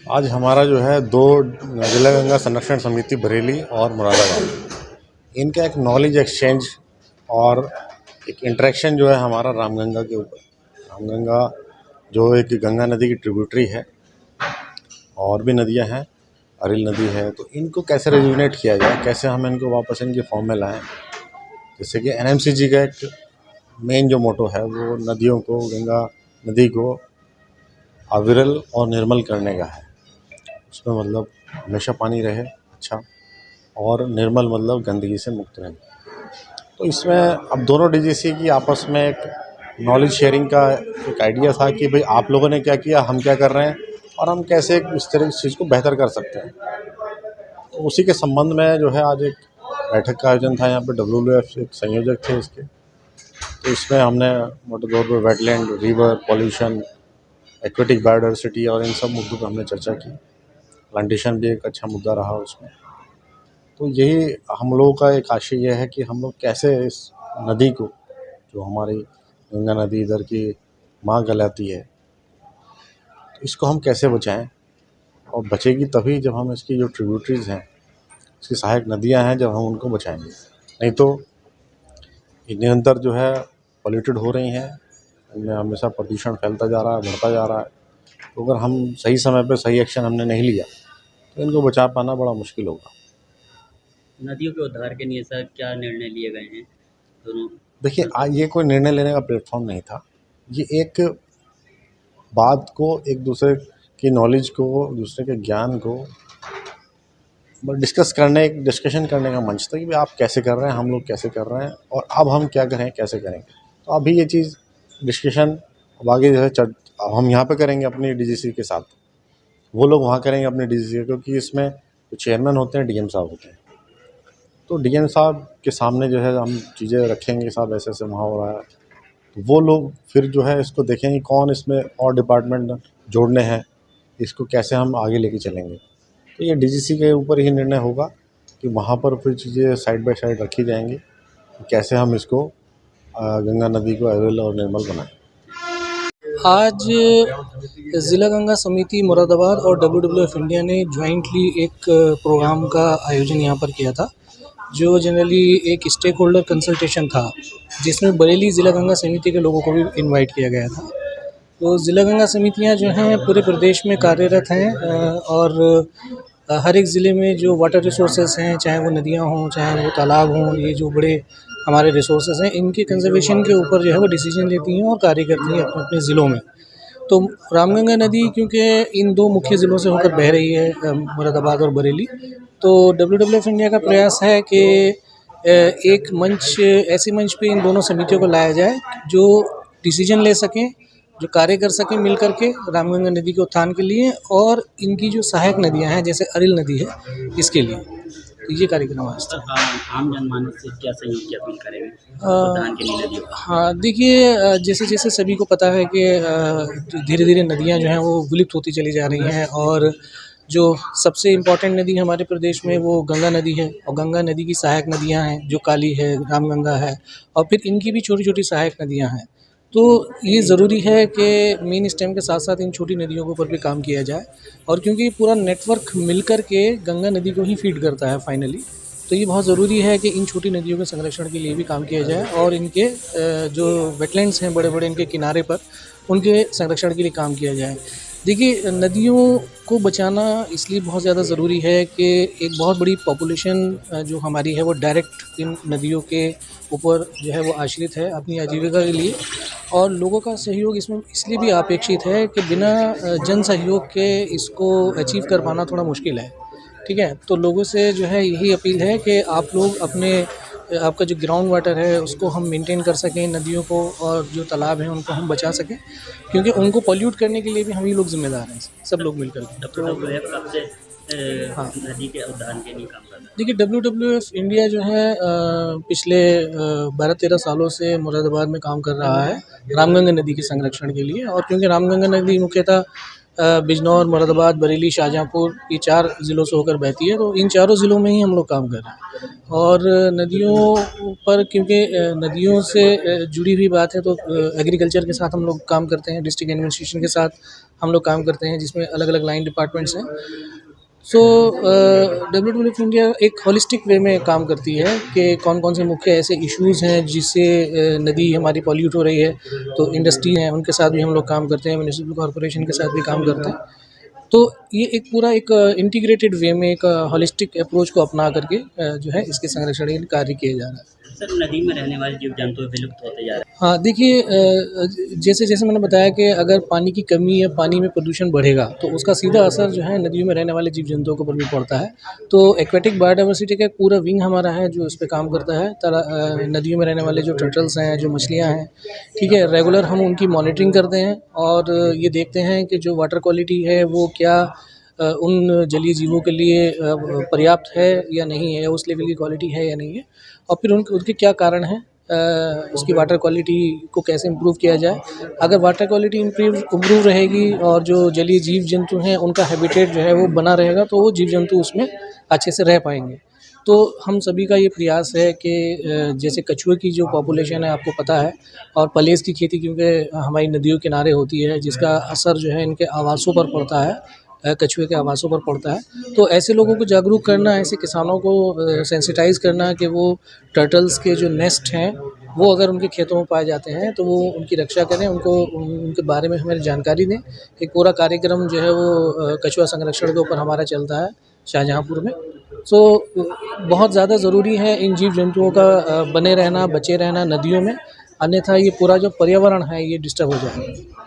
आज हमारा जो है दो जिला गंगा संरक्षण समिति बरेली और मुरादाबाद, इनका एक नॉलेज एक्सचेंज और एक इंटरेक्शन जो है हमारा रामगंगा के ऊपर। रामगंगा जो एक गंगा नदी की ट्रिब्यूटरी है, और भी नदियां हैं, अरिल नदी है, तो इनको कैसे रेजुविनेट किया जाए, कैसे हम इनको वापस इनके फॉर्म में लाएं। जैसे कि एनएमसीजी का एक मेन जो मोटो है वो नदियों को, गंगा नदी को अविरल और निर्मल करने का है। उसमें मतलब हमेशा पानी रहे अच्छा, और निर्मल मतलब गंदगी से मुक्त रहे। तो इसमें अब दोनों डीजीसी की आपस में एक नॉलेज शेयरिंग का एक आइडिया था कि भाई आप लोगों ने क्या किया, हम क्या कर रहे हैं, और हम कैसे इस तरह की चीज़ को बेहतर कर सकते हैं। तो उसी के संबंध में जो है आज एक बैठक का आयोजन था। यहाँ पे WWF एक संयोजक थे इसके। तो इसमें हमने मोटे तौर पर wetland, river, pollution, aquatic biodiversity और इन सब मुद्दों पर हमने चर्चा की। प्लांटेशन भी एक अच्छा मुद्दा रहा उसमें। तो यही हम लोगों का एक आशय यह है कि हम लोग कैसे इस नदी को, जो हमारी गंगा नदी इधर की माँ कहलाती है, तो इसको हम कैसे बचाएं। और बचेगी तभी जब हम इसकी जो ट्रिब्यूटरीज हैं, इसकी सहायक नदियां हैं, जब हम उनको बचाएंगे। नहीं तो ये निरंतर जो है पॉल्यूटेड हो रही हैं, इनमें हमेशा प्रदूषण फैलता जा रहा है, बढ़ता जा रहा है। तो अगर हम सही समय पर सही एक्शन हमने नहीं लिया तो इनको बचा पाना बड़ा मुश्किल होगा। नदियों के उद्धार के लिए सर क्या निर्णय लिए गए हैं दोनों? देखिए, आज ये कोई निर्णय लेने का प्लेटफॉर्म नहीं था। ये एक बात को, एक दूसरे की नॉलेज को, दूसरे के ज्ञान को डिस्कशन करने का मंच था कि भाई आप कैसे कर रहे हैं, हम लोग कैसे कर रहे हैं, और अब हम क्या करें, कैसे करेंगे। तो अभी ये चीज़ डिस्कशन अब आगे जो है अब हम यहाँ पे करेंगे अपनी डीजीसी के साथ, वो लोग वहाँ करेंगे अपने डीजीसी, क्योंकि इसमें जो चेयरमैन होते हैं डीएम साहब होते हैं। तो डीएम साहब के सामने जो है हम चीज़ें रखेंगे, साहब ऐसे ऐसे वहाँ हो रहा है, तो वो लोग फिर जो है इसको देखेंगे कौन इसमें और डिपार्टमेंट जोड़ने हैं, इसको कैसे हम आगे लेके चलेंगे। तो ये डीजीसी के ऊपर ही निर्णय होगा कि वहाँ पर फिर चीज़ें साइड बाय साइड रखी जाएंगी कि कैसे हम इसको गंगा नदी को अविरल और निर्मल बनाएं। आज ज़िला गंगा समिति मुरादाबाद और WWF इंडिया ने ज्वाइंटली एक प्रोग्राम का आयोजन यहाँ पर किया था, जो जनरली एक स्टेक होल्डर कंसल्टेशन था, जिसमें बरेली ज़िला गंगा समिति के लोगों को भी इनवाइट किया गया था। तो ज़िला गंगा समितियाँ जो हैं पूरे प्रदेश में कार्यरत हैं, और हर एक ज़िले में जो वाटर रिसोर्सेज हैं, चाहे वो नदियाँ हों, चाहे वो तालाब हों, ये जो बड़े हमारे रिसोर्सेज हैं, इनके कंजर्वेशन के ऊपर जो है वो डिसीजन लेती हैं और कार्य करती हैं अपने अपने ज़िलों में। तो रामगंगा नदी क्योंकि इन दो मुख्य ज़िलों से होकर बह रही है, मुरादाबाद और बरेली, तो WWF इंडिया का प्रयास है कि एक मंच, ऐसे मंच पे इन दोनों समितियों को लाया जाए जो डिसीजन ले सकें, जो कार्य कर सकें मिल करके रामगंगा नदी के उत्थान के लिए, और इनकी जो सहायक नदियां हैं जैसे अरिल नदी है, इसके लिए। तो ये कार्यक्रम आज था। आम जनमानस से क्या सहयोग की अपील करेंगे उत्थान के लिए नदियों का? हाँ, देखिए, जैसे जैसे सभी को पता है कि धीरे धीरे नदियाँ जो हैं वो विलुप्त होती चली जा रही हैं, और जो सबसे इम्पोर्टेंट नदी हमारे प्रदेश में वो गंगा नदी है, और गंगा नदी की सहायक नदियाँ हैं जो काली है, रामगंगा है, और फिर इनकी भी छोटी छोटी सहायक नदियाँ हैं। तो ये ज़रूरी है कि मेन स्टेम के साथ साथ इन छोटी नदियों के ऊपर भी काम किया जाए, और क्योंकि पूरा नेटवर्क मिलकर के गंगा नदी को ही फीड करता है फाइनली, तो ये बहुत ज़रूरी है कि इन छोटी नदियों के संरक्षण के लिए भी काम किया जाए, और इनके जो वेटलैंड्स हैं बड़े बड़े इनके किनारे पर, उनके संरक्षण के लिए काम किया जाए। देखिए, नदियों को बचाना इसलिए बहुत ज़्यादा ज़रूरी है कि एक बहुत बड़ी पॉपुलेशन जो हमारी है वो डायरेक्ट इन नदियों के ऊपर जो है वो आश्रित है अपनी आजीविका के लिए, और लोगों का सहयोग इसमें इसलिए भी अपेक्षित है कि बिना जन सहयोग के इसको अचीव कर पाना थोड़ा मुश्किल है। ठीक है, तो लोगों से जो है यही अपील है कि आप लोग आपका जो ग्राउंड वाटर है उसको हम मेंटेन कर सकें, नदियों को और जो तालाब हैं उनको हम बचा सकें, क्योंकि उनको पॉल्यूट करने के लिए भी हम ही लोग जिम्मेदार हैं, सब लोग मिलकर के। तो हाँ, नदी के उद्धार के लिए काम कर रहा है। देखिए, WWF इंडिया जो है पिछले 12-13 सालों से मुरादाबाद में काम कर रहा है रामगंगा नदी के संरक्षण के लिए, और क्योंकि रामगंगा नदी मुख्यतः बिजनौर, मुरादाबाद, बरेली, शाहजहाँपुर, ये 4 ज़िलों से होकर बहती है। तो इन चारों ज़िलों में ही हम लोग काम कर रहे हैं। और नदियों पर क्योंकि नदियों से जुड़ी हुई बात है, तो एग्रीकल्चर के साथ हम लोग काम करते हैं, डिस्ट्रिक्ट एडमिनिस्ट्रेशन के साथ हम लोग काम करते हैं, जिसमें अलग-अलग लाइन डिपार्टमेंट्स हैं। सो WWF इंडिया एक होलिस्टिक वे में काम करती है कि कौन-कौन से मुख्य ऐसे इश्यूज़ हैं जिससे नदी हमारी पॉल्यूट हो रही है। तो इंडस्ट्री हैं, उनके साथ भी हम लोग काम करते हैं, म्युनिसिपल कॉर्पोरेशन के साथ भी काम करते हैं। तो ये एक पूरा एक इंटीग्रेटेड वे में एक होलिस्टिक अप्रोच को अपना करके जो है इसके संरक्षण के लिए कार्य किया जा रहा है। सर, नदी में रहने वाले जीव जंतु विलुप्त होते जा रहे हैं। हाँ, देखिए जैसे मैंने बताया कि अगर पानी की कमी या पानी में प्रदूषण बढ़ेगा तो उसका सीधा असर जो है नदियों में रहने वाले जीव जंतुओं के ऊपर भी पड़ता है। तो एक्वेटिक बायोडाइवर्सिटी का एक पूरा विंग हमारा है जो इस पे काम करता है। नदियों में रहने वाले जो टर्टल्स हैं, जो मछलियाँ हैं, ठीक है, रेगुलर हम उनकी मॉनिटरिंग करते हैं और ये देखते हैं कि जो वाटर क्वालिटी है वो क्या उन जलीय जीवों के लिए पर्याप्त है या नहीं है, उस लेवल की क्वालिटी है या नहीं है, और फिर उनके क्या कारण हैं, उसकी वाटर क्वालिटी को कैसे इम्प्रूव किया जाए। अगर वाटर क्वालिटी इम्प्रूव रहेगी और जो जलीय जीव जंतु हैं उनका हैबिटेट जो है वो बना रहेगा, तो वो जीव जंतु उसमें अच्छे से रह पाएंगे। तो हम सभी का ये प्रयास है कि जैसे कछुए की जो पॉपुलेशन है आपको पता है, और पलेस की खेती क्योंकि हमारी नदियों किनारे होती है, जिसका असर जो है इनके आवासों पर पड़ता है, कछुए के आवासों पर पड़ता है। तो ऐसे लोगों को जागरूक करना, ऐसे किसानों को सेंसिटाइज़ करना कि वो टर्टल्स के जो नेस्ट हैं वो अगर उनके खेतों में पाए जाते हैं तो वो उनकी रक्षा करें, उनके बारे में हमें जानकारी दें। एक पूरा कार्यक्रम जो है वो कछुआ संरक्षण के ऊपर हमारा चलता है शाहजहाँपुर में। सो बहुत ज़्यादा ज़रूरी है इन जीव जंतुओं का बने रहना, बचे रहना नदियों में, अन्यथा ये पूरा जो पर्यावरण है ये डिस्टर्ब हो जाएगा।